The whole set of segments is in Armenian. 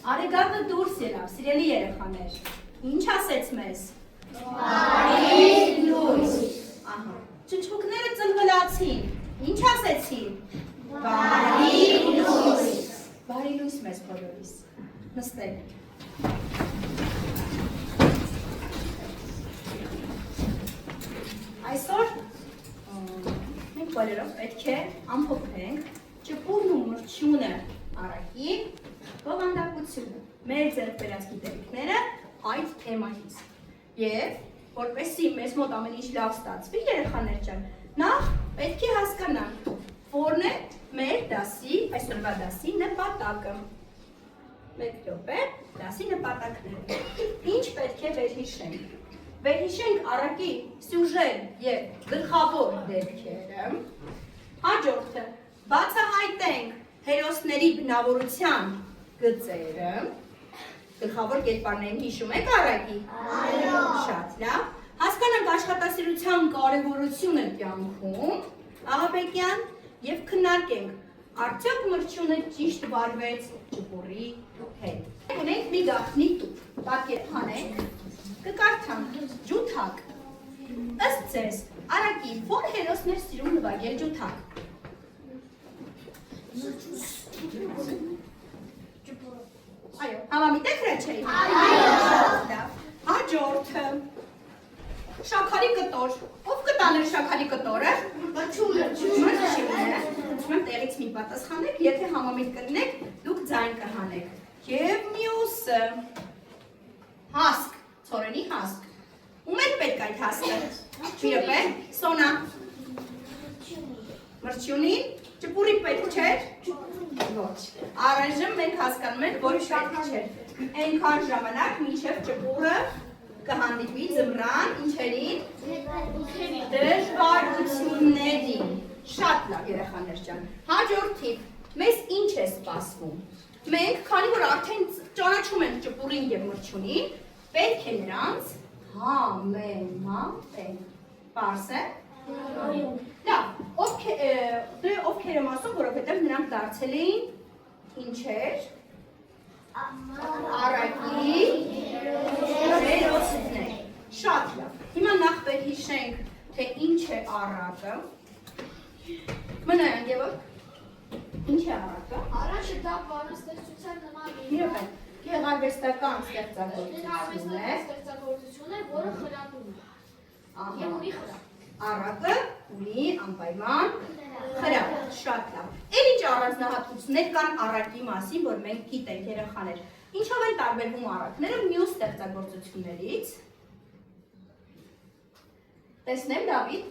Արեգակը դուրս ելավ, սիրելի երեխաներ, ինչ ասեց մեզ։ Բարի լույս։ Ահա, ճնչուկները ծլվլացին, ինչ ասեցին։ Բարի լույս։ Բարի լույս մեզ բոլորիս, նստեք։ Այսօր մենք բոլորով պետք է ամփոփենք ճպուրն ու մրջյունը առակի բովանդակությունը, մեր ձեռք բերած գիտելիքները այդ թեմայից։ Եվ որպեսզի մեզ մոտ ամեն ինչ լավ ստացվի, երեխաներ ջան, նախ պետք է հասկանանք, որն է մեր դասի, այսօրվա դասի նպատակը։ Մեկ րոպե, դասի նպատակները։ Ինչ պետք է վերհիշենք։ Վերհիշենք առակի սյուժեն և գլխավոր դեպքերը։ Հաջորդը բացահայտենք հերոսների բնավորության գծերը։ Գլխավոր կերպարներին հիշում եք առակի։ Այո։ Շատ լավ։ Հասկանանք աշխատասիրության կարևորությունը կյանքում, Աղաբեկյան, և քննարկենք արդյոք մրջյունը ճիշտ վարվեց ճպուրի հետ։ Ունենք մի գաղտնի տուփ, պատկեր հանենք, կկարդանք ջութակ։ Ըստ ձեզ, առակի որ հերոսներ սիրում նվագել ջութակ։ Այո, համամիտ եք ռեչերի։ Այո։ Հաջորդը շաքարի կտոր։ Ով կտաներ շաքարի կտորը։ Մրջյունը։ Ուսում տեղից մի պատասխանեք, եթե համամիտ կլինեք, դուք ձայն կհանեք։ Եվ մյուսը հասկ, ցորենի հասկ։ Ում եք պետք այդ հասկը։ Մի րոպե, Սոնա։ Մրջյունին, ճպուրի պետք չէր։ Ոչ։ Առայժմ մենք հասկանում ենք, որ պետք չէր։ Այնքան ժամանակ մինչև ճպուրը կհանդիպի ձմռան, ինչերին, դժվարություններին։ Շատ լավ երեխաներ ջան։ Հաջորդ թիվ, մեզ ինչ է սպասվում։ Մենք, քանի որ արդեն ճանաչում ենք ճպուրին և մրջյունին, պետք է նրանց համեմատենք։ Պարզ է։ Լավ, ովքեր եմ ասում, որովհետև նրանք դարձել էին ինչեր։ Առակի հերոսներ։ Շատ լավ։ Հիմա նախ վերհիշենք, թե ինչ է առակը։ Մնայան Գևորգ, ինչ է առակը։ Առաջը դա բանաստեղծության նման Մի րոպե, գեղարվեստական ստեղծագործություն է, որը խրատում է։ Եվ ունի խրատ։ Առակը ունի անպայման խրատ, շատ լավ։ Էլ ինչ առանձնահատկություններ կան առակի մասին, որ մենք գիտենք երեխաներ։ Ինչով են տարբերվում առակները մյուս ստեղծագործություններից։ Տեսնեմ, Դավիթ։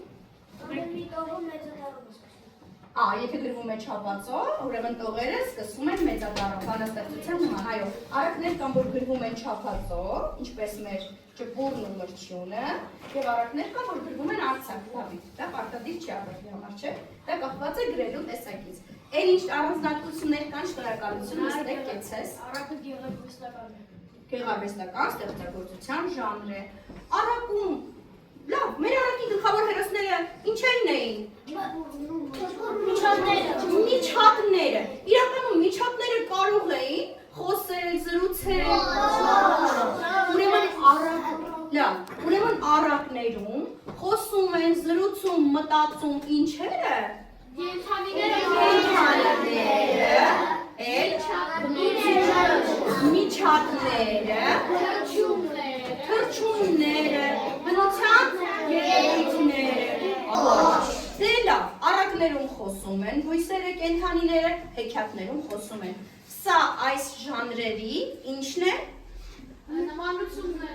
Եթե գրվում է չափածո, ուրեմն տողերը սկսում են մեծատառով, բանաստեղծության նման, այո, առակներ կան, որ գրվում են չափածո, ինչպես մեր ճպուրն ու մրջյունը, և առակներ կան, որ գրվում են արձակ, Դավիթ, դա պարտադիր չի առակի համար, չէ, դա կախված է գրելու տեսակից։ Էլ ինչ առանձնահատկություններ կան, շնորհակալություն, նստեք կեցես։ Առակը գեղարվեստական է։ Գեղարվեստական ստեղծագործության ժանր է։ Առակում, լավ, մեր առակի գլխավոր հերոսները ինչերն էին։ Միջատները։ Իրականում միջատները կարող էին խոսել, զրուցել։ Ուրեմն առակներում խոսում են, զրուցում, մտածում ինչերը։ Կենդանիները, միջատները, թռչունները, բնության երևույթները։ Դե լավ, առակներում խոսում են, բույսերը, կենդանիները, հեքիաթներում խոսում են։ Սա այս ժանրերի ինչն է։ Նմանությունը,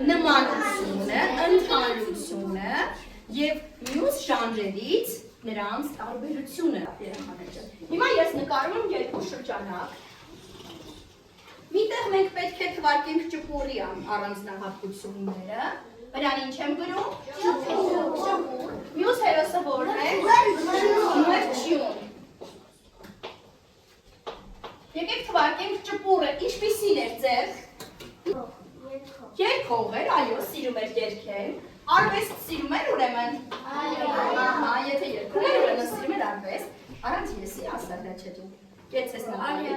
ընդհանրությունը և մյուս ժանրերից նրանց տարբերությունը։ Հիմա ես նկարում եմ երկու շրջանակ։ Միտեղ մենք պետք է թվարկենք ճպուրի առանձնահատկությունները։ Վրան ինչ եմ գրում։ Ճպուր։ Մյուս հերոսը որն է։ Մրջյուն։ Եկեք թվարկենք ճպուրը ինչպիսին էր ձեզ։ Երգող էր, այո, սիրում էր երգել։ Արվեստ սիրում էր ուրեմն։ Ահա, եթե երգում էր, ուրեմն սիրում էր արվեստ։ Առանց եսի ասա դա չէ։ Կեցես նկարի։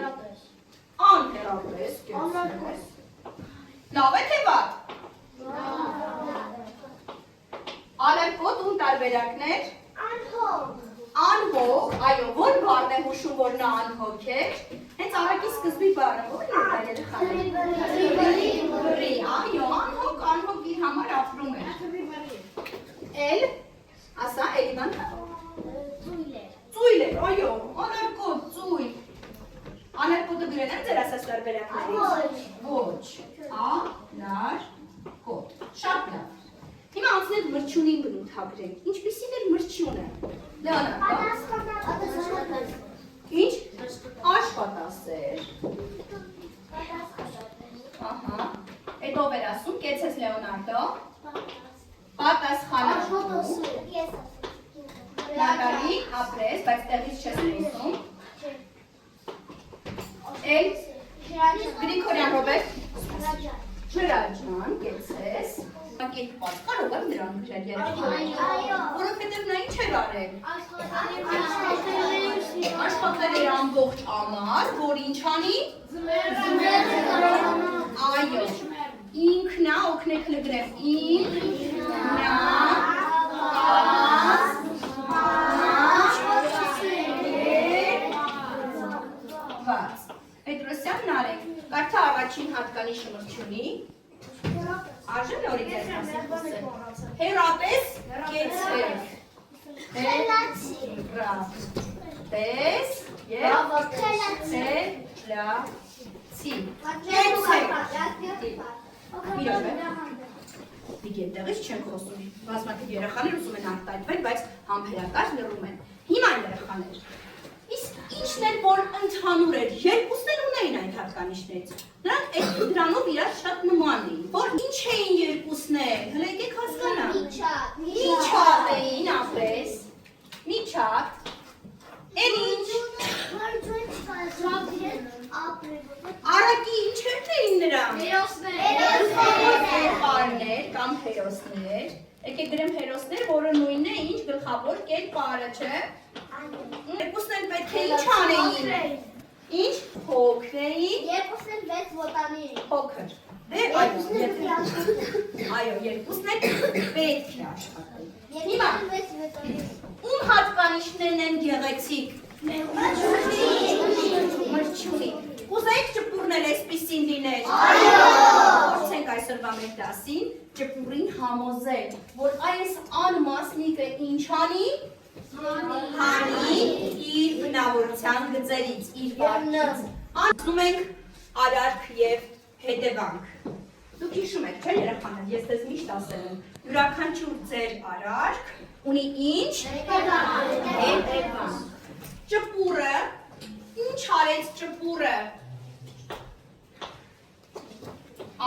Անհեռապես կեցես։ Լավ է թե վատ։ Ալարկոտ ուն տարբերակներ։ Անհոգ, այո, որ բառն է հուշում, որ նա անհոգ է։ Հենց առակի սկզբի բառը, ո՞ր է դա երեխաներ։ Բռի, այո, անհոգ իր համար ապրում է։ Էլ, ասա, էլի բան։ Ծույլ էր, այո, ալարկոտ, ծույլ։ Ալարկոտը գրել եմ ձեր ասած տարբերակներից։ Ոչ, ալարկոտ, շատ լավ։ Հիմա անցնենք մրջյունին բնութագրենք, ինչպիսին էր մրջյունը։ Լեոնարդո։ Ինչ։ Աշխատասեր։ Ահա, էդ ով էր ասում, կեցես Լեոնարդո։ Պատասխանատու։ Նատալի, ապրես, բայց տեղից չես լսում։ Էլ Գրիգորյան Ռոբերտ։ Ջրաջան, կեցես։ Կերպված, կարող եմ նրան գրել երեխաներին, որովհետև նա ինչ էր արել։ Աշխատել էր ամբողջ ամառ, որ ինչ անի։ Այո, ինքնա, օգնեք լգրեմ, Պետրոսյանն արեք, կարդա առաջին հատկանիշը մրջյունի։ Արժե նորից ես ասեմ խոսել։ Հերատես կեցեք։ Հերատես և խելացի։ Կեցեք։ Իրոք է։ Դիգ տեղից չենք խոսում։ Բազմաթիվ երեխաներ ուզում են արտահայտվել, բայց համբերատար լռում են։ Հիմա երեխաներ։ Իսկ ինչն էր, որ ընդհանուր էր, երկուսն էլ ունեին այդ հատկանիշներից։ Նրանք այդ դրանով իրար շատ նման էին, որ ինչ էին երկուսն էլ, հլը եկեք հասկանամ։ Միջատ էին, ապրես, միջատ, էլ ինչ։ Արակի ինչերն էին նրանք։ Կերպարներ կամ հերոսներ, եկեք գրեմ հերոսներ, որը նույնն է ինչ գլխավոր կերպարը, չէ։ Երկուսն էլ պետք է ինչ անեին։ Ինչ փոքր էին։ Երկուսն էլ վեց ոտանի էին։ Փոքր։ Դե այո, երկուսն էլ պետք է աշխատեին։ Հիմա ում հատկանիշներն են գեղեցիկ։ Մրջյունի։ Կուզեք ճպուրն էլ այսպիսին լիներ։ Այո։ Փորձենք այսօրվա մեր դասին ճպուրին համոզել, որ այս անմասնիկը ինչ անի։ Հանի իր բնավորության գծերից, իր վարքից։ Անցնում ենք արարք և հետևանք։ Դուք հիշում եք, չէ երեխաներ, ես ձեզ միշտ ասել եմ, յուրաքանչյուր ձեր արարք ունի ինչ։ Հետևանք։ Ճպուրը, ինչ արեց ճպուրը։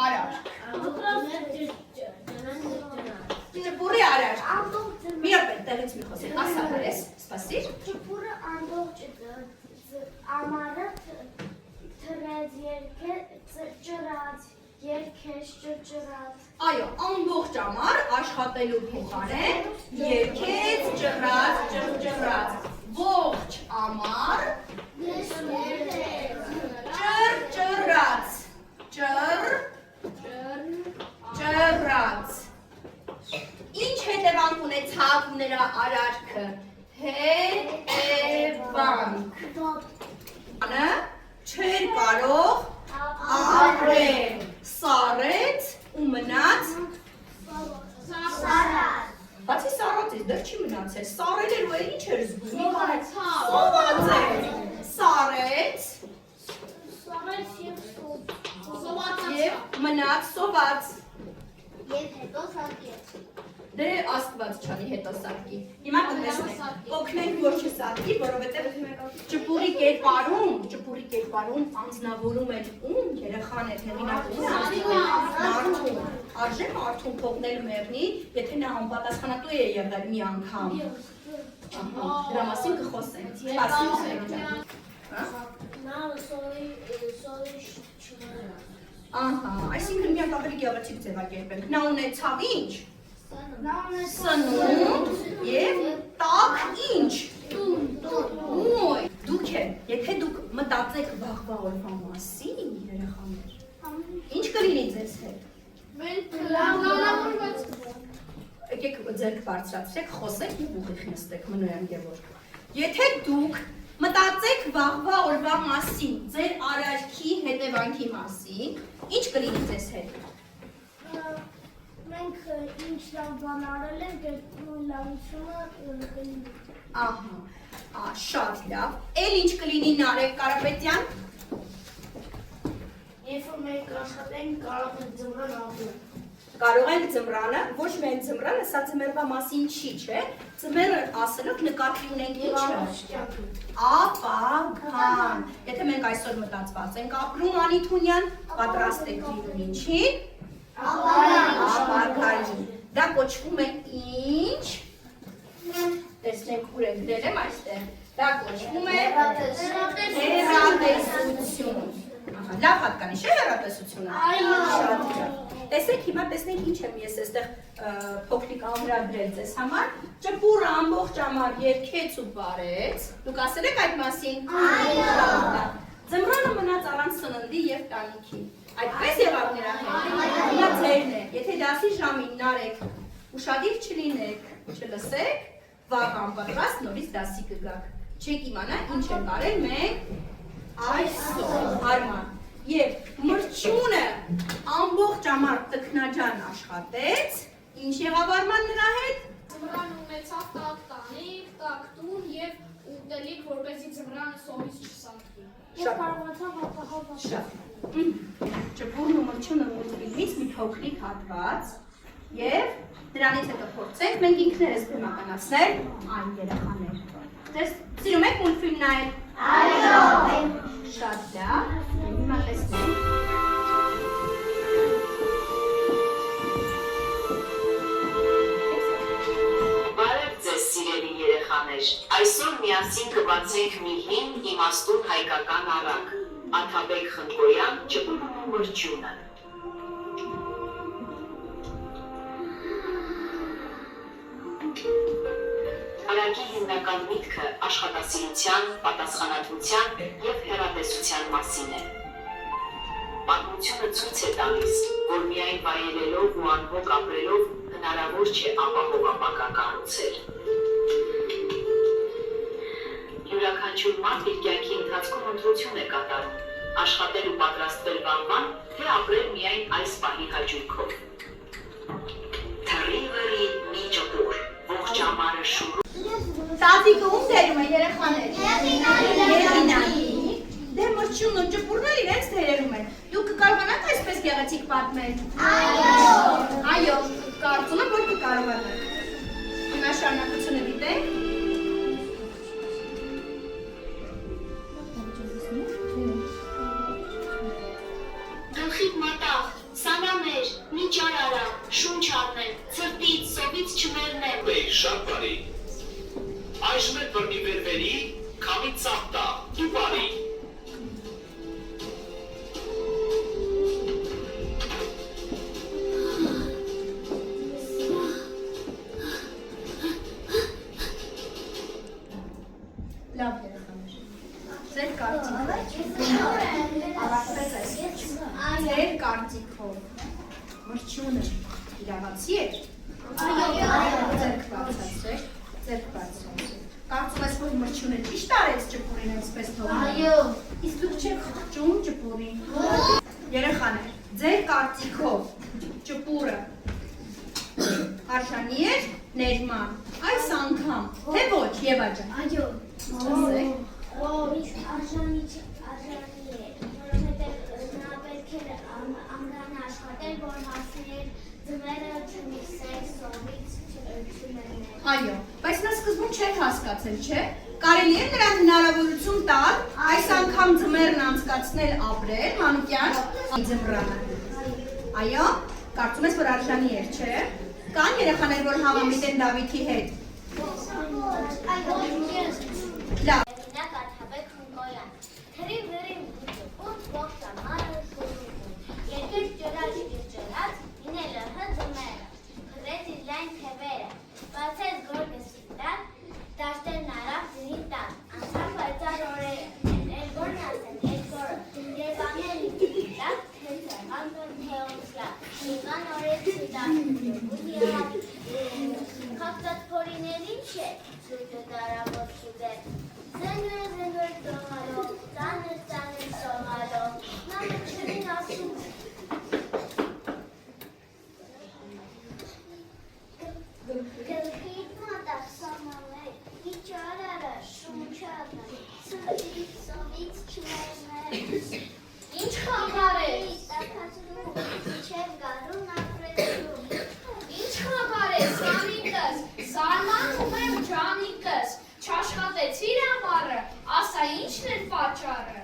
Արարք։ Ճպուրի արարք։ Մի րոպե, տեղից մի խոսենք, ասա ես, սպասիր։ Ճպուրը ամբողջ ամառը թռեց, ճրած, երգեց, ճրած։ Այո, ամբողջ ամառ աշխատելու փոխարեն երգեց, ճռած, ճռած։ Ողջ ամառ ճռած, ճռած։ Ինչ հետևանք ունեցավ նրա արարքը։ Հետևանք։ Անը չէր կարող ապրել։ Սառեց ու մնաց։ Բացի սառածից դեռ չի մնացել։ Սառել էր ու էլ ինչ էր զգում։ Սոված էր։ Սառեց և մնաց սոված։ Եվ հետո սարկեց։ Դե աստված չանի հետո սարկի։ Հիմա կտեսնենք, օգնենք որ չսարկի, որովհետև ճպուրի կերպարում անձնավորում են ում երեխաներ հեղինակում մարդուն։ Արժե մարդուն թողնել մեռնի, եթե նա անպատասխանատու է եղել մի անգամ։ Դրա մասին կխոսենք։ Նա սորի չուներ։ Ահա, այսինքն միակ ավելի գեղեցիկ ձևակերպենք։ Նա ունեցավ ինչ։ Սնունդ և տաք ինչ։ Դուք եք, եթե դուք մտածեք վաղվա օրվա մասին, կլինի ձեզ հետ։ Մենք պլանավորված Եկեք ձերք բարձրացրեք, խոսեք և ուղիղ նստեք, Մնոյան Գևորգ։ Եթե դուք մտածեք վաղվա օրվա մասին, ձեր արարքի հետևանքի մասին, ինչ կլինի ձեզ հետ։ Մենք ինչ լավ բան արել ենք, այդ լավությունը կլինի։ Ահա, շատ լավ։ Էլ ինչ կլինի Նարեկ Կարապետյան։ Երբ որ մենք աշխատենք, կարող ենք ձմռան ապրել։ Կարող ենք ձմռանը, ոչ միայն ձմռանը, սա ձմեռվա մասին չի, չէ։ Ձմեռը ասելով նկատի ունենք ինչը։ Ապագան։ Եթե մենք այսօր մտածված ենք ապրում Անիթունյան, պատրաստ եք լինում ինչի։ Ապագայի։ Դա կոչվում է ինչ։ Տեսնենք ուր ենք դել եմ այստեղ։ Դա կոչվում է հեռատեսություն։ Լավ հատկանիշ է հեռատեսությունը։ Շատ լավ։ Տեսեք, հիմա տեսնենք ինչ եմ ես այստեղ փոքրիկ ամրագրել ձեզ համար։ Ճպուրը ամբողջ ամառ երգեց ու բարեց։ Դուք ասել եք այդ մասին։ Այո։ Ձմռանը մնաց առանց սննդի եւ տանիքի։ Այդպես եղավ նրա հետ։ Հիմա ձերն է։ Եթե դասի ժամին Նարեկ ուշադիր չլինեք, չլսեք, վաղ անպատրաստ նորից դասի կգաք։ Չեք իմանա ինչ ենք արել մենք այսօր։ Հարմար։ Եվ մրջյունը ամբողջ ամառ տքնաջան աշխատեց, ինչ եղավ Արման նրա հետ։ Ձմռան ունեցավ տաք տանիք, տաք տուն և ուտելիք, որպեսզի ձմռանը սովից չսարքի։ Շատ կարողացավ ապահոված։ Շատ։ Ճպուրն ու մրջյունը մուլտֆիլմից մի փոքրիկ հատված եւ դրանից հետո փորձենք մենք ինքներս բեմականացնել այն երեխաներ։ Դες սիրում եք մուլտֆիլմ նայել։ Այո։ Շատ լավ։ Հիմա տեսնենք։ Բարև ձեզ սիրելի երեխաներ, այսօր միասին կբացենք մի հին իմաստուն հայկական առակ, Աթաբեկ Խնկոյան «Ճպուրն ու մրջյունը»։ Առակի հիմնական միտքը աշխատասիրության, պատասխանատվության և հեռատեսության մասին է։ Պատմությունը ցույց է տալիս, որ միայն վայելելով ու անհոգ ապրելով հնարավոր չէ ապահով ապագա կառուցել։ Յուրաքանչյուր մարդ իր կյանքի ընթացքում ընտրություն է կատարում, աշխատել ու պատրաստվել վաղվան, թե ապրել միայն այս պահի հաճույքով։ Թռիվերի մի ճպուր, ողջ ամառը շուրջ Տատիկը ում դերում է երեխաներ։ Երինայի։ Դե մրջյունն ու ճպուրն էլ իրենց դերերում են։ Դուք կկարողանաք այսպես գեղեցիկ պատմել։ Այո, կարծում եմ, որ կկարողանաք։ Հիմա շարունակությունը դիտենք։ Գլխիդ մատաղ, սանամեր, միջար արա, շունչ առնեն, ցրտից, սովից չմեռնեն։ Բեյ, շատ բարի։ Այժմ է բռնի վերվերի, քամի ծապ տա, դու բարի։ Լավ երեխաներ։ Ձեր կարծիքով։ Ավարտվեց այս։ Ձեր կարծիքով մրջյունը իրավացի էր։ Ձերք բարձրացրեք, ձերք բարձրացրեք։ Կարծում ես, որ մրջյունը ճիշտ արեց ճպուրին այսպես թողնել։ Իսկ դուք չեք խղճում ճպուրին։ Երեխաներ, ձեր կարծիքով ճպուրը արժանի էր ներման այս անգամ, թե ոչ, Եվա ջան։ Այո։ Ասեք։ Արժանի է, որովհետև նա պետք է ամրանը աշխատել, որ հասներ ձմեռը չմիսեր, սովից չմեռներ։ Այո, բայց նա սկզբում չէր հասկացել, չէ՞։ Կարելի է նրան հնարավորություն տալ այս անգամ ձմեռն անցկացնել ապրել, Մանուկյան, ձմռանը։ Այո, կարծում ես, որ արժանի էր, չէ՞։ Կան երեխաներ, որ համամիտ են Դավիթի հետ։ Լավ։ Օրինակ Աթաբեկ Խնկոյան, թրիվ վրին ուտ ողջ ամառը շուրում, երկեր ջրած, իները հձմերը, խրեց իր լայն թևերը, բացեց գորգը սիտան, դաշտերն արավ ձնի տան, անցավ պայծառ օրերը, էլ գորն ասեն, էլ գորը, երբ անել իդիտակ, թե ծեղան թեոն Քաղցած փորիներ ինչ է, սուրճը տարավոր սուդեր, զենգր տողալով, ծանր սողալով, նամը չրին ասում Գլխիտ մատակ սամամեր, իչ արարը, շունչատը, սրտից սովից չմերմեր Ինչ խանգար ես, Չև գարուն ապրեցում ինչ խանգար ես, Սամիկս, զարմանում եմ ջանիկս, չաշխատեցիր ամառը, ասա ինչն էր պատճառը։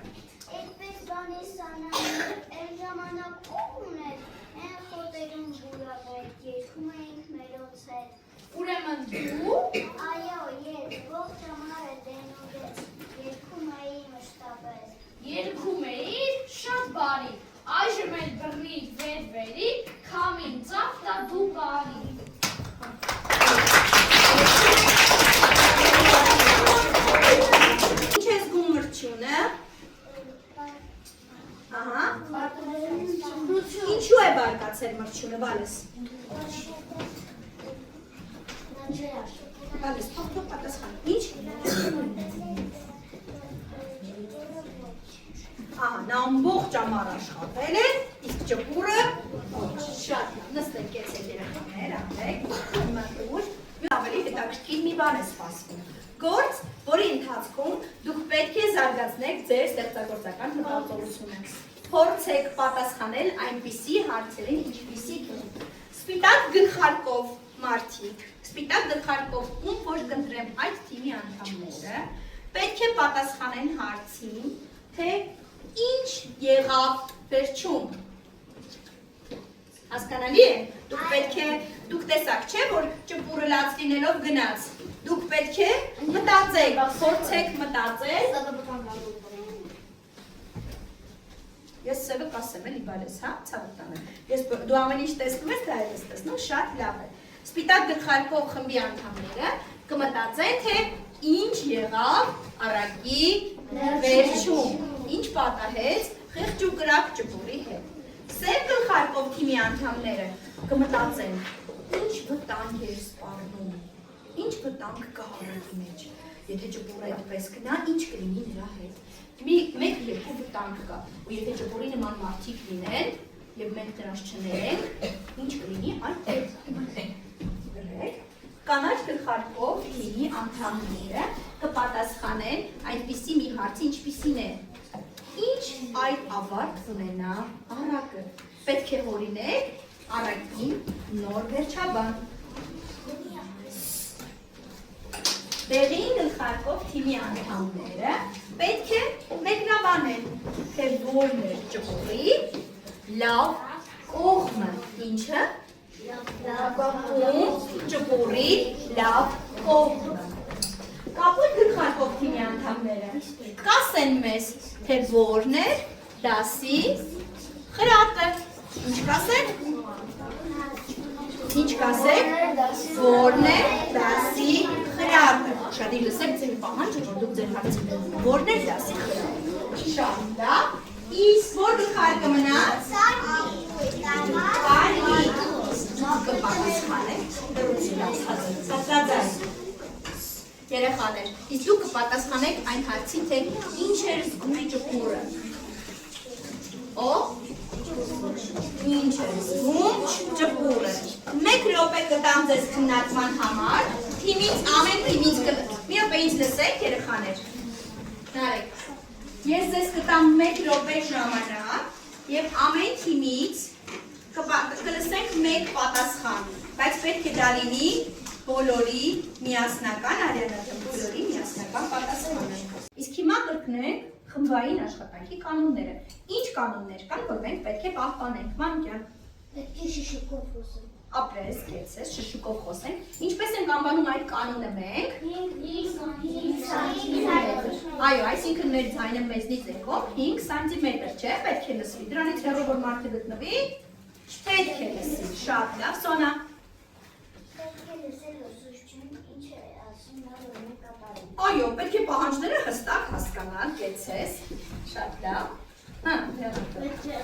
Այդպես բանի սանանում, էլ ժամանակ ով ուներ, են խոտերում բուրավեր, երկում էինք մերոց հետ Ուրեմն դու, Այո, ես ողջ ամառը դենուդեց, երկում էի մշտապես երկում էիր, շատ բարի, այժմ էլ բռնի վեր-վերի, քամին ծաղ տա դու բարի։ Ինչ ես զգում մրջյունը։ Ահա։ Ինչու է բարկացել մրջյունը, Վալես։ Վալես, թող պատասխան։ Ինչ։ Ահա, նա ամբողջ ամառ աշխատել է, իսկ ճպուրը շատ նստեք կեցեք երեխաներ, ապեք, հիմա դուր, ավելի հետաքրքիր մի բան է սպասվում։ Գործ, որի ընթացքում դուք պետք է զարգացնեք ձեր ստեղծագործական մտածողությունը։ Փորձեք պատասխանել այնպիսի հարցերին, ինչպիսիք են։ Սպիտակ գլխարկով մարդիկ, սպիտակ գլխարկով ում որ կընտրեմ այդ թիմի անդամները, պետք է պատասխանեն հարցին, թե ինչ եղավ վերջում։ Հասկանալի է, դուք տեսակ չէ, որ ճպուրը լաց լինելով գնաց։ Դուք պետք է մտածեք, փորձեք մտածել։ Ես սևը կասեմ էլի Վալես, հա, ցավոք տանեմ։ Դու ամեն ինչ տեսնում ես, դա ես տեսնում, շատ լավ է։ Սպիտակ գլխարկով խմբի անդամները կմտածեն, թե ինչ եղավ առակի վերջում, ինչ պատահեց խեղճ ու կրակ ճպուրի հետ։ Սև գլխարկով թիմի անդամները կմտածեն, ինչ վտանգ էր սպառնում, ինչ վտանգ կա հարավի մեջ, եթե ճպուրը այդպես գնա, ինչ կլինի նրա հետ։ Մեկ երկու վտանգ կա, ու եթե ճպուրի նման մարդիկ լինեն, և մենք նրանց չներենք, ինչ կլինի այդ գրեք, կանաչ գլխարկով թիմի անդամները կպատասխանեն այդպիսի մի հարցի, ինչպիսին է, ինչ այդ ավարտ ունենա առակը, պետք է հորինեք առակին նոր վերջաբան։ Դեղին գլխարկով թիմի անդամները պետք է մեկնաբանեն, թե որն է ճպուրի լավ կողմը, ինչը ճպուրի լավ կողմը։ Կապույտ գլխարկով թիմի անդամները կասեն մեզ, թե որն է դասի խրատը։ Ինչ կասեն։ Որն է դասի խրատը։ Շատի լսեք ձեր պահանջը, որ դուք ձեր հարցին որն է դասի խրատը։ Շատ լավ։ Իսկ որ գլխարկը մնաց։ Կարմիր։ Կպատասխանեք դրություն երեխաներ, իսկ դուք կպատասխանեք այն հարցին, թե ինչ էր զգում ճպուրը։ Ինչ էր զգում ճպուրը։ Մեկ րոպե կտամ ձեզ քննարկման համար, ամեն թիմից մի րոպե ինձ լսեք երեխաներ։ Նարեք, ես ձեզ կտամ մեկ րոպե ժամանակ և ամեն թիմից կլսենք մեկ պատասխան, բայց պետք է դա լինի բոլորի միասնական, արյանատեմ բոլորի միասնական պատասխանը։ Իսկ հիմա կրկնենք խմբային աշխատանքի կանոնները։ Ինչ կանոններ կան, որ մենք պետք է պահպանենք, Մանուկյան։ Պետք է շշուկով խոսենք։ Ապրես, կեցես, շշուկով խոսենք։ Ինչպես ենք անվանում այդ կանոնը մենք։ Այո, այսինքն մեր ձայնը մեզնից եկող 5 սանտիմետր, չէ, պետք է լսվի։ Դրանից հեռու որ մարդը գտնվի, չպետք է լսի։ Շատ լավ, Սոնա։ Պետք է լսել ուսուցչուն ինչ է ասում նա որ մենք կատարում։ Այո, պետք է պահանջները հստակ հասկանալ, կեցես։ Շատ լավ։ Հա, Պետք է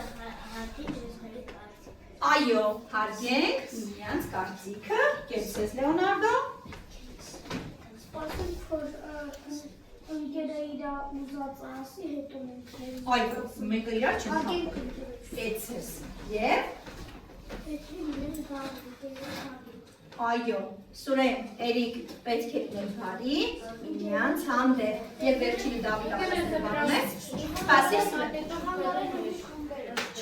հատի ջեսների կարծիք։ Այո, հարգենք միմյանց կարծիքը, կեցես Լեոնարդո։ Սպասում, որ ընկերը իրա ուզած ասի, հետո մենք Այո, մենք իրար չենք հապում։ Կեցես, և։ Այո, Սուրեն, Էրիկ, պետք է ներվարի, միմյանց հանդեպ, և վերջինը Դավիթ ապրեսնվարում է, սպասիր Սուրեն,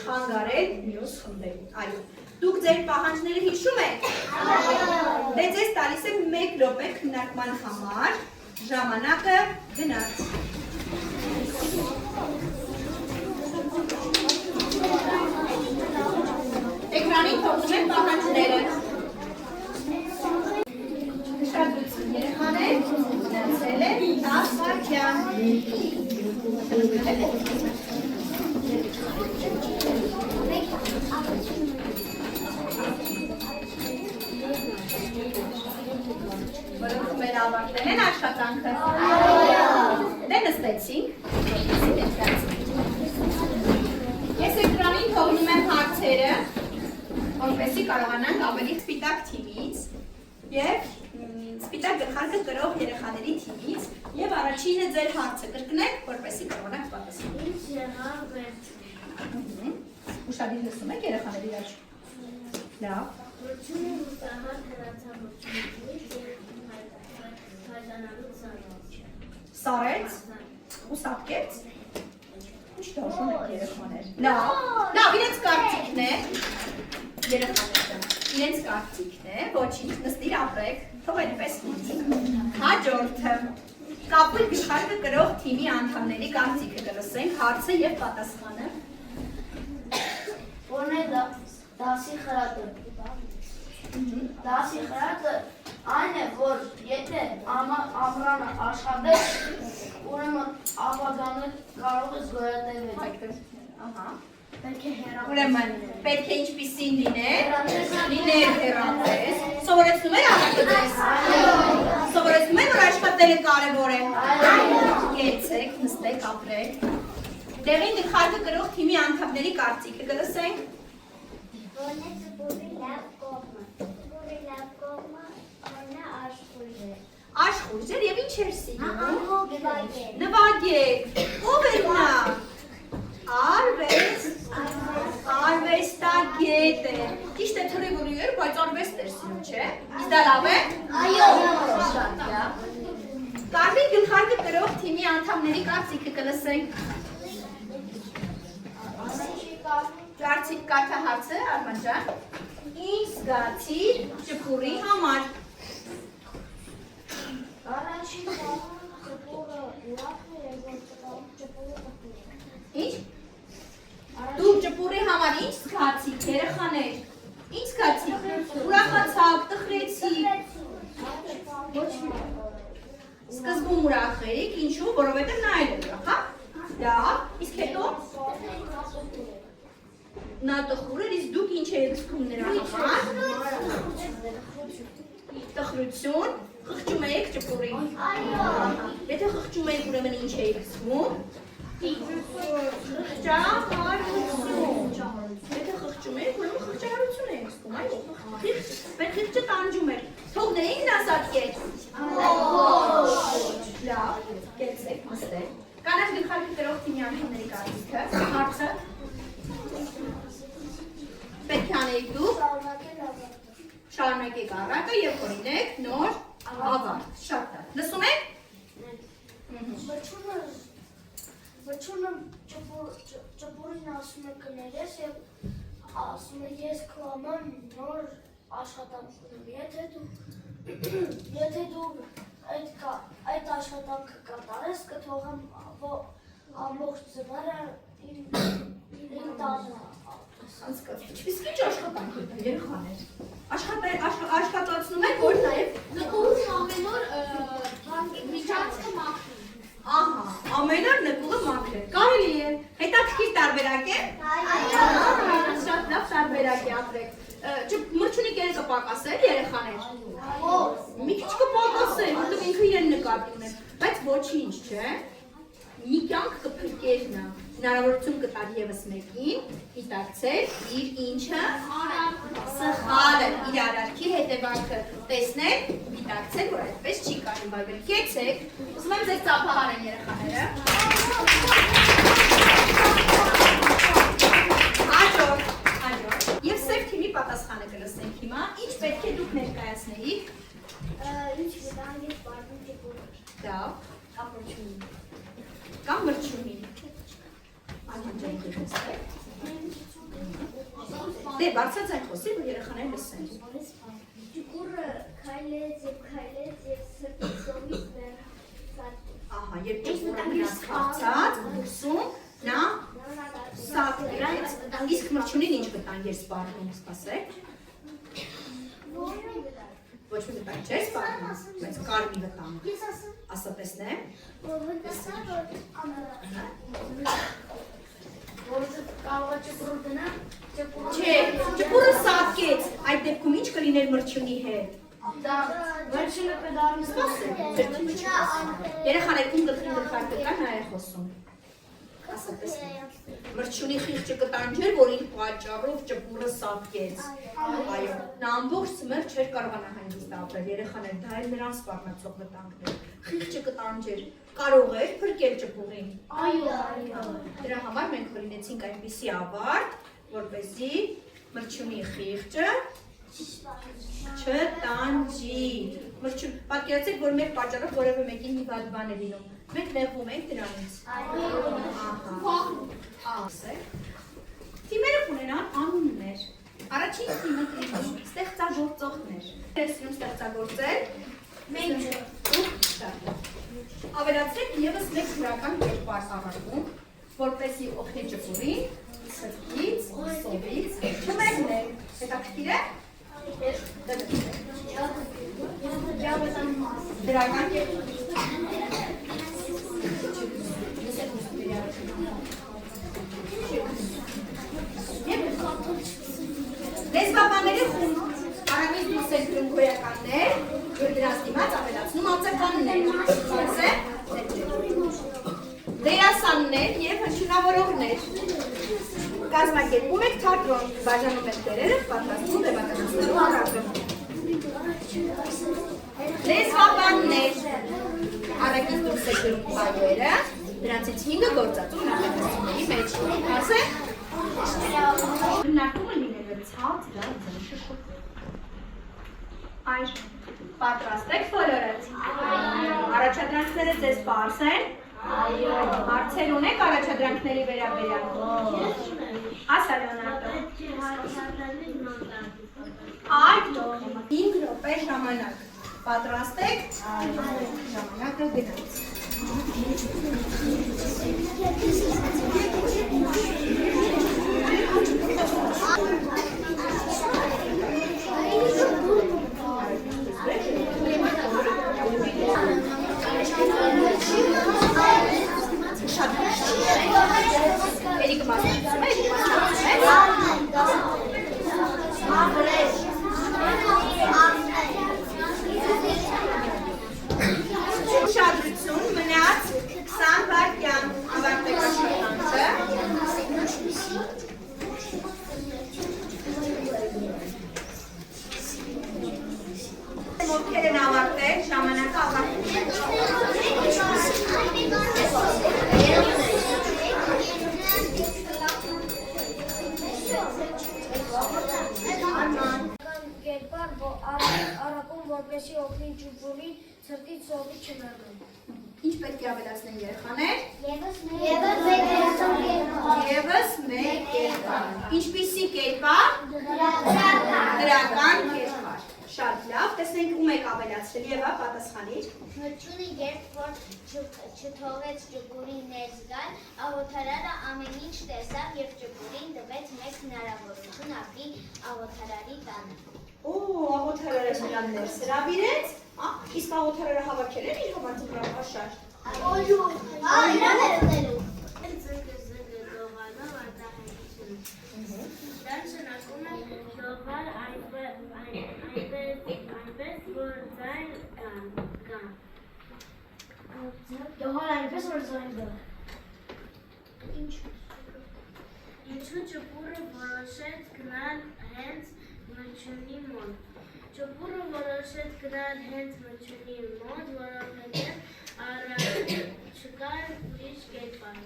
չխանգարել մյուս խմբերին, այո, դուք ձեր պահանջները հիշում եք, դե ձեզ տալիս եմ 1 րոպե քննարկման համար, ժամանակը գնաց։ Էկրանին թողնում են պահանջները։ Շատություն երեխաներ, մնացել է 10 վայրկյան։ Որոնք մեր ավարտել են աշխատանքը։ Դե նստեցինք։ Ես էկրանին թողնում եմ հարցերը, որպեսզի կարողանանք ավելի սպիտակ թիմից և սպիտակ գլխարկը կրող երեխաների թիմից և առաջինը ձեր հարցը կրկնեք, որպեսզի կարողանանք պատասխանել։ Ինչ եղավ վերջին։ Ուշադիր լսում եք երեխաների առաջ։ Լավ։ Վերջինը ուստահար հրացավորությունից և հայտանալու ծառայիչ։ Սարեց ու սապկեց։ Ինչ դաշում եք երեխաներ։ Լավ, իրենց կարծիքն է։ Երեխաները, իրենց կարծիքն է, ոչինչ, նստիր ապրեք, թող այդպես լինի։ Հաջորդը, կապույտ գլխարկը կրող թիմի անդամների կարծիքը կլսենք, հարցը և պատասխանը։ Որն է դասի խրատը։ Դասի խրատը այն է, որ եթե ամռանը աշխատես, ուրեմն ապագանը կարող ես գոյատևել։ Ուրեմն, պետք է ինչպիսին լիներ հեռատես, սովորեցնում էր աշխատես, սովորեցնում էր, որ աշխատելը կարևոր է, կեցեք, նստեք, ապրեք, դեղին գլխարկը կրող թիմի անդամների կարծիքը կլսենք, Որն է ծպուրի լավ կողմը։ Ծպուրի լավ կողմը որն է աշխույժ է։ աշխույժ էր և ինչ էր սիրում, Նվագել։ նվագեք, ով էր նա, արվեստագետ է, ճիշտ է թրևորի էր, բայց արվեստ էր սիրում, չէ, իսկ դա լավ է, շատ լավ, կարմիր գլխարկը կրող թիմի անդամների կարծիքը կլսենք, կարծիք հարցը, Արման ջան, ինչ զգացիր ճպուրի համար, Առաջին բանում ճպուրը լավ է, որ ճպուրը ինչ, դուք ճպուրի համար ինչ զգացիք, երեխաներ, ինչ զգացիք, ուրախացաք, տխրեցիք, սկզբում ուրախ էիք, ինչու, որովհետև նա էլ ուրախ, հա, լավ, իսկ հետո նա տխուր էր, իսկ դուք ինչ եք զգում նրա համար, տխրություն, խղճում եք ճպուրին, եթե խղճում եք ուրեմն ինչ եք զգում, խղճահարություն, եթե խղճում եք ուրեմն խղճահարություն եք զգում, այո, խիղճը տանջում էր, թողնեինք նա սատկեց, լավ, կեցեք, նստեք, կանաչ գլխարկի կրող թիմի անդամների կարծիքը, հարցը, պետք է անեիք դուք, շարունակեք առակը և օրինեք նոր ավարտ, շատ լավ, լսում եք? Վճունը ճպուրին ասում է կներես և ասում է ես քո համար նոր աշխատանք ունեմ, եթե դու այդ աշխատանքը կատարես, կթողեմ ամբողջ ձմեռը իմ տանը Իսկ ինչ աշխատանք է դա, երեխաներ, աշխատացնում եք, որ նաև Նկուղն ամեն օր միջանցքը մաքրում։ Ահա, ամեն օր նկուղը մաքրել, կարելի է, հետաքրքիր տարբերակ է, շատ լավ տարբերակ է ապրեք, մրջունիկները կպակասել երեխաներ, մի քիչ կպակասել, որտեղ ինքը իրեն նկատի ուներ, բայց ոչինչ չէ, մի կյանք կփրկեր նա, հնարավորություն կտար ևս մեկին, գիտակցել իր ինչը, սխալը, իր արարքի հետևանքը տեսնել, գիտակցել, որ այդպես չի կարում, բայց կեցեք, ուզում եմ ձեզ ծափահարեն երեխաները։ Հաջորդ, եւ սև թիմի պատասխանը կլսենք հիմա, ինչ պետք է դուք ներկայացնեիք։ Ինչ վտանգ ես բարձում ճկուր։ Դա Կամ մրչունի։ կամ մրչունի։ Անհաջող խոսեք։ Դե բարձրացան խոսի, որ երեխաները լսեն։ Ճկուրը քայլեց եւ սրտից սովից ներհասած։ Ահա, երբ ճկուրը նրանց խաղացած, դուրսում, նա սակրեց, իսկ մրչունին ինչ վտանգ էր սպառնում, սպասեք։ Ոչ մի վտանգ չէր սպառնում, բայց կար մի վտանգ։ Ես ասեմ, Ասա տեսնեմ։ որ վտասա որ ամենա։ Որ կարող է ճկուր դնա, Չէ, ճկուրը սակեց, այդ դեպքում ինչ կլիներ մրչունի հետ։ դա վերջինը պեդալին Սպասեք, երեխաներ ում գլխին գլխար կտան, նա է խոսում։ Ասա տեսնեմ։ Մրչունի խիղճը կտանջեր, որ իր պատճառով ճկուրը սակեց։ Այո, նա ամբողջ ծմեր չէր կարողանա հանգիստ ապրել, երեխաներ, դա էլ նրան սպառնացող վտանգն էր։ Խիղճը կտանջեր, կարող էր փրկել ճկուրին։ Այո։ Դրա համար մենք հորինեցինք այնպիսի ավարտ, որպեսզի մրչունի խիղճը չտանջի։ Պատկերացեք, որ մեր պատճառով որևէ մեկին մի վատ բան է լինում։ Մենք նեղվում ենք դրանից։ Թիմերը կունենան անուններ։ Առաջին թիմը կլինի ստեղծագործողներ։ Տեսնում ստեղծագործել։ Մենք ավելացրեք ևս մեկ գրական կերպար առարկում, որպեսզի օգնի ճկուրին սրտից, սովից չմերնել։ Հետաքրքիր է։ Դրական կերպար։ Լեզվաբանների խումբ արամից դուրս են գրում գոյականներ, որ դրանց դիմաց ավելացնում ածեկաններ, դերասաններ և հնչյունավորողներ։ Կազմակերպում եք թատրոն, բաժանում եք դերերը, պատրաստում բեմականացնելու առակը։ Լեզվաբաններ արամից դուրս են գրում հայերը, դրանցից 5-ը գործածում նախատեսումների մեջ։ Ասեք։ Հնարդումը լինելու ցած լավ շշուկը։ Այժմ պատրաստ եք բոլորդ։ Առաջադրանքները ձեզ պարզ են։ Հարցեր ունեք առաջադրանքների վերաբերյալ։ Ասա Լեոնարդո։ Այդ 5 րոպե ժամանակ։ Պատրաստ եք։ Ժամանակը գնաց։ Էրիկը մասնակցում է, Ուշադրություն, մնաց 20 վայրկյան ավարտեք աշխատանքը։ Ովքեր են ավարտել, ժամանակը ավարտել։ Կերպար առակում որպեսի օգնի ճուպուրին սրտից սովից չմերնում։ Ինչ պետք է ավելացնեն երեխաներ։ Եվս մեկ կերպար։ Ինչպիսի կերպար։ Դրական կերպար։ Շատ լավ, տեսնենք ում եք ավելացրել, Եվա, պատասխանիր։ Մրչունի երբ որ չթողեց ճկուրին ներս գալ, աղոթարարը ամեն ինչ տեսավ և ճկուրին տվեց մեկ հնարավորություն ապրի աղոթարարի տանը։ Աղոթարարը նրան ներս հրավիրեց, իսկ աղոթարարը հավաքել էր իր համար ծննդաշար։ Իրան էր ուտելու։ Դա նշանակում է ժողալ այնպես, որ ձայն կան։ Յոհան այնպես որ ձայն կա։ Ինչու ճպուրը որոշեց գնալ հենց Մրջյունի մոտ։ Ճպուրը որոշեց գնալ հենց Մրջյունի մոտ, որովհետև չկար ուրիշ կերպար։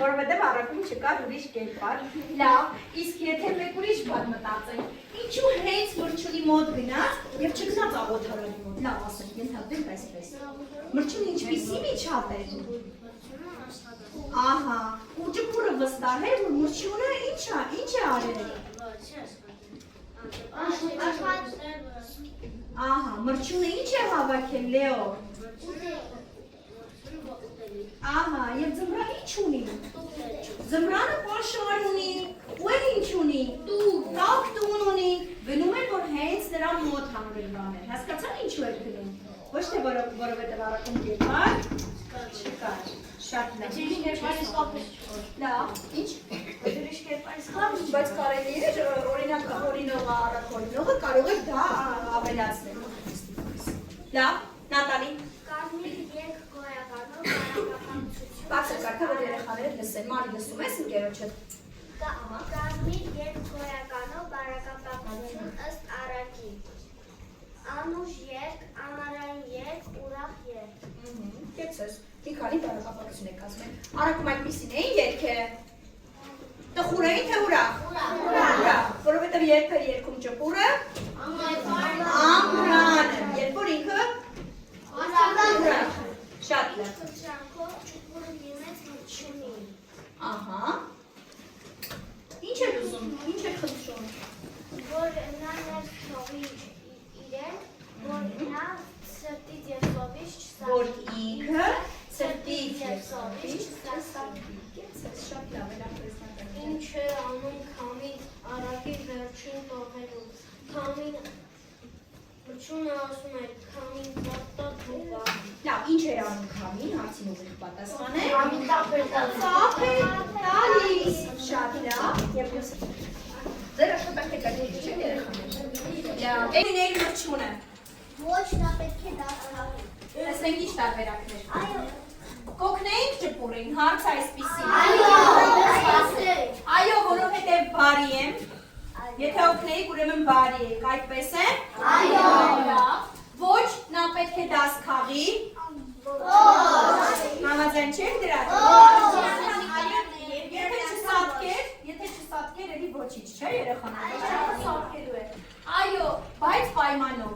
Որովհետև առաքում չկար ուրիշ կերպար։ Լավ, իսկ եթե մեկ ուրիշ բան մտածենք, ինչու հենց Մրջյունի մոտ գնաց եւ չգնաց Աղոթարանի մոտ։ Լավ, ասենք, ենթադրենք այսպես։ Մրջյունը ինչպիսի միջատ է։ Ահա, ու ճպուրը վստահ է, որ Մրջյունը ինչ է արել։ Ահա, Մրջյունը ինչ է հավաքել, Լեո։ Ահա, եւ ձմռան ինչ ունի։ Ձմռանը պաշար ունի, ու էլ ինչ ունի։ Տակ տուն ունի։ Գնում են, որ հենց նրա մոտ հանրել բաներ։ Հասկացա՞ք ինչու է գնում։ Ոչ թե որովհետև առաքում կերպար չկար։ Շատ լավ։ Լավ, ինչ։ Բայց կարելի է օրինակ օրինողը առաքորդնողը կարող է դա ավելացնել։ Լավ, Նատալի։ Կազմի երկ գոյականով բարակապակցություն։ Բացը կարդա, որ երեխաները լսեն։ Մարի լսում ես ընկերոջդ։ Կազմի երկ գոյականով բարակապակցություն ըստ առակի։ Անուշ երկ, անարային երկ, ուրախ երկ։ Կեցես, մի քանի բարակապակցություն է կազմել։ Առաքում այդպիսին էին երգերը։ Տխուր էին թե ուրախ։ Ուրախ, որովհետև երբ էր երգում ճպուրը, ամռանը, երբ որ ինքը ուրախ։ Շատ լավ։ Խնդրանքով ճպուրը դիմեց Մրջյունին։ Ահա։ Ինչ է ուզում, ինչ է խնդրում։ Որ նա ներս թողի իրեն, որ նա սրտից և սովից Որ չսարվի։ ինքը սրտից և և սովից սովից չսարվի։ Կեցես, շատ լավ է լավ տեսնական։ Ինչ է անում քամին առակի վերջին տողերում։ Քամին Մրջյունը ասում է քամին ծապտա դուկա։ Լավ, ինչ էր անում քամին, հարցին ուղիղ պատասխանել։ Քամին տապ էր տալիս։ Տապ է տալիս։ Շատ լավ։ Եվ մյուսը։ Ձեր աշխատանքը կարելի չէ երեխաներ։ Լավ, էլիներ Մրջյունը։ Ոչ նա պետք է դասարանի։ Տեսնենք ինչ տարբերակներ։ Այո։ Կօգնեինք ճպուրին, հարցը այսպիսին։ Այո։ Այո, որովհետև բարի եմ։ Եթե օգնեիք, ուրեմն բարի եք, այդպես է։ Այո։ Լավ։ Ոչ, նա պետք է դաս քաղի։ Համաձայն չեք դրա։ Եթե չսատկեր, էլի ոչինչ, չէ երեխաներ։ Սատկելու է։ Այո, բայց պայմանով։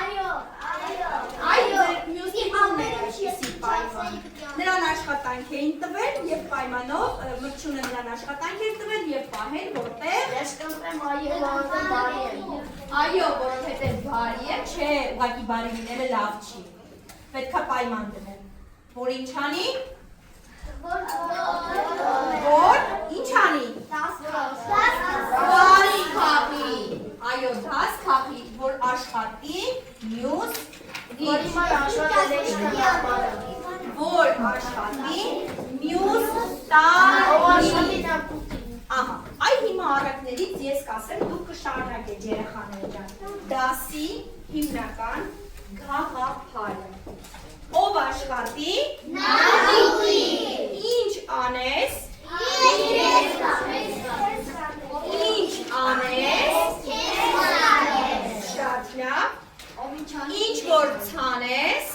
Այո։ Այո, մյուսի բաններ այսպիսի պայման։ Նրան աշխատանք էին տվել եւ պայմանով Մրջյունը նրան աշխատանք էր տվել եւ պահել որտեղ։ Ես կընտրեմ այո, որովհետև բարի եմ։ Այո, որովհետեւ բարի է, չէ, ուղղակի բարի լինելը լավ չի։ Պետքա պայման դնել։ Որ ինչ անի։ Որ ինչ անի։ Բարի քաղի։ Այո, դաս քաղի, որ աշխատի մյուս Որ հիմար աշխատել է շտապարը։ որ աշխատի մյուս տարի։ Ահա, այ հիմա առակներից ես կասեմ, դուք կշարունակեք երեխաները ջան։ Դասի հիմնական գաղափարը։ Ով աշխատի։ Նավիկի։ Ինչ անես։ Ինչ անես։ Շատ լավ։ Ինչ որ ցանես։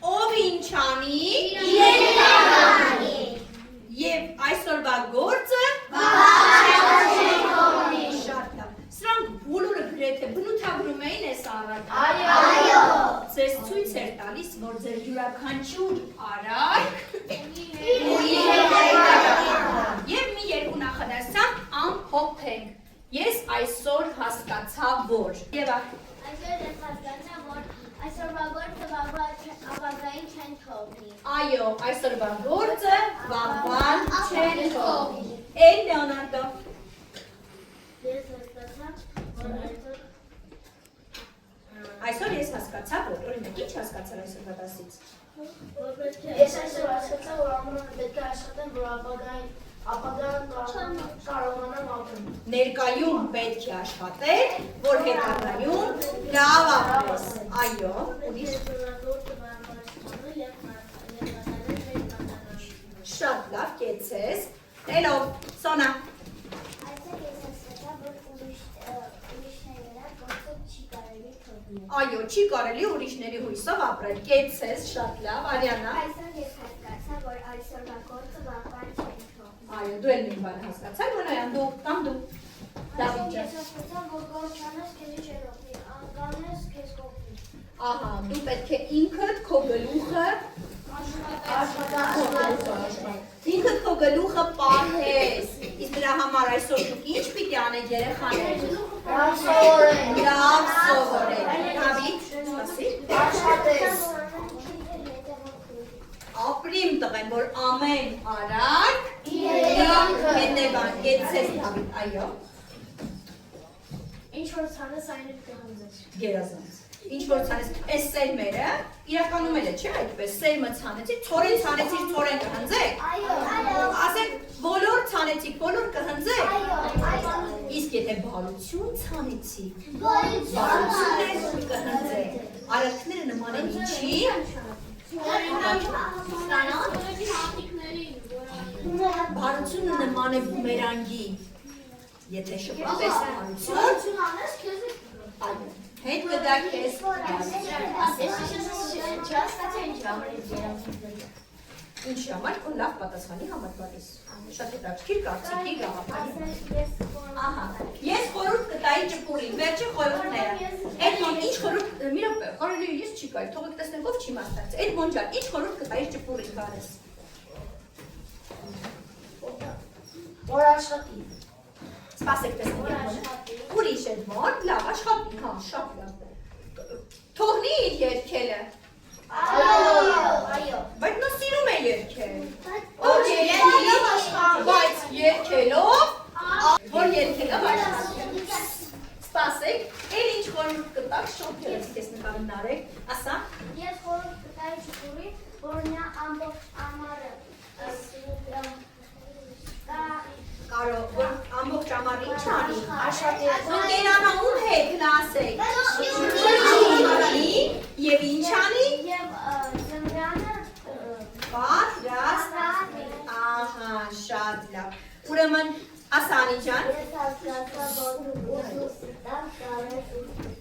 Ով ինչ անի։ Եվ այսօրվա գործը շատ լավ։ Սրանք բոլորը գրեթե բնութագրում էին այս առարկա։ Այո։ Ձեզ ցույց էր տալիս, որ ձեր յուրաքանչյուր արարք եւ մի երկու նախադասության ամփոփենք։ Ես այսօր հասկացա, որ եւ Այսօր ես հասկացա, որ այսօրվա գործը ապագային չեն թողնի։ այո, այսօրվա գործը վաղվան չեն թողնի։ Էն Լեոնարդո։ Ես հասկացա, որ Այսօր ես հասկացա, որ օրինակ ինչ հասկացար այսօրվա դասից։ Ես այսօր հասկացա, որ ամռանը պետք է աշխատեմ, որ ապագան կարողանամ ապրել։ Ներկայում պետք է աշխատել, որ հետագայում լավ ապրես։ Այո, ուրիշ։ Այսօրվա գործը բարեբարությունը եւ Էլով, Սոնա։ Այսօր ես հասկացա, որ ուրիշների վրա գործը չի կարելի թողնել։ Այո, չի կարելի ուրիշների հույսով ապրել։ Կեցես, շատ լավ, Արիանա։ Այսօր ես հասկացա, որ այսօրվա գործը վաղվան չեն թողնել։ Այո, դու էլ մի բան հասկացար, Մոնոյան, դու կամ դու։ Այսօր ես հասկացա, որ գործ չանես քեզ չէր օգնի, անկանես քեզ կօգնի։ Ահա, դու պետք է ինքդ քո գլուխը ինքդ քո գլուխը պահես։ Իսկ դրա համար այսօր դուք ինչ պիտի անեք երեխաներ։ Լավ սովորեք։ Դավիթ, ասի։ Ապրիմ տղեն, որ ամեն արարք հետևան, կեցես Դավիթ, այո։ Ինչ որ ցանես այն էլ կհանձես։ Գերազանց։ Ինչ որ ցանես, այս սերմերը իրականում էլ է, չէ՞ այդպես, սերմը ցանեցիք, ցորեն ցանեցիք, ցորեն կհնձեք։ Ասեք, բոլոր ցանեցիք, բոլոր կհնձեք։ Իսկ եթե բարություն ցանեցիք, բարություն կհնձեք։ Արարքները նման են ինչի։ Բարությունը նման է բումերանգի։ Եթե շփոթես բարություն, այո, հետ կգա քեզ։ Ինչի համար քո լավ պատասխանի համար պատես։ Շատ հետաքրքիր կարծիքի գաղափարի։ Ահա, ես խորհուրդ կտայի ճպուրին, վերջի խորհուրդները։ Էդմոն, ինչ խորհուրդ, մի րոպե, կարելի ես չի կարելի, թողեք տեսնենք ով չի մասնակցել։ Էդմոն ջան, ինչ խորհուրդ կտայի ճպուրին գարես։ Որ աշխատի։ Սպասեք տեսնենք Էդմոնը։ Ուրիշ Էդմոն, լավ, աշխատի, հա, շատ լավ։ Թողնի իր երգելը։ Այո։ Բայց նա սիրում է երգել։ Որ երգելով աշխատի, բայց երգելով, որ երգելով աշխատի։ Սպասեք, էլ ինչ խորհուրդ կտակ, շատ քերեցի տեսնականին արեք, ասա։ Ես խորհուրդ կտայի ճուկուրի, որ նա ամբողջ ամառը Կարող, որ ամբողջ ամառը ինչ անի, աշխատի, ընկերանա ում հետ լասեք, և ինչ անի, եւ ձմռանը պատրաստի, ահա, շատ լավ, ուրեմն, ասանի ջան, Ես հասկացա, որ ուսուսի տակ կարես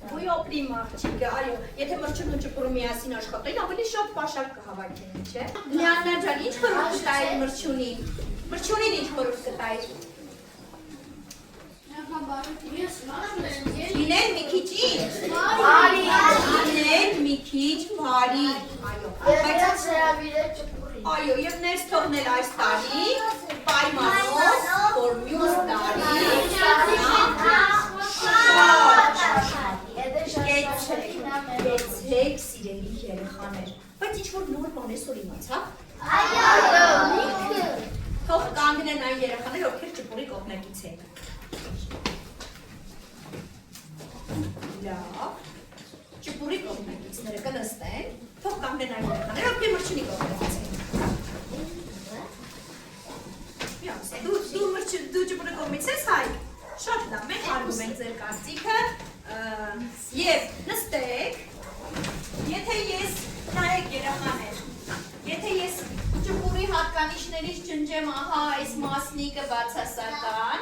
Ոյ օպրիմ աղջիկը, այո, եթե մրջունը ճպուրը միասին աշխատեն, ավելի շատ պաշար կհավաքեն, չէ՞։ Լիաննա ջան, ինչ խորհուրդ կտայր մրջունին։ Մրջունին ինչ խորհուրդ կտայր։ Լինեն մի քիչ ինչ։ Լինեն մի քիչ բարի։ Այո, եւ ներս թողնել այս տարի, պայմանով, որ մյուս տարի Կեցեք սիրելի երեխաներ, բայց ինչ-որ նոր բան այսօր իմացա։ Թող կանգնեն այն երեխաներ, ովքեր ճպուրի կողմնակից են։ Լավ, ճպուրի կողմնակիցները կնստեն, թող կանգնեն այն երեխաներ, ովքեր մրջունի կողմնակից են։ Դու ճպուրի կողմից ես հայ, շատ լավ, մենք արվում ենք ձեր կարծիքը և նստեք, եթե ես, նայեք երեխաներ, եթե ես ճպուրի հատկանիշներից ջնջեմ ահա այս մասնիկը բացասական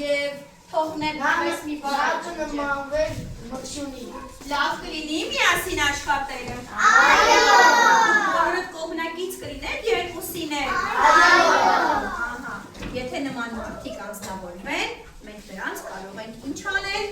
և թողնեմ այս մի բան, լավ կլինի միասին աշխատելը։ Բոլորդ կողմնակից կլինեն երկուսին էլ։ Եթե նման մարդիկ անձնավորվեն, մենք նրանց կարող ենք ինչ անել,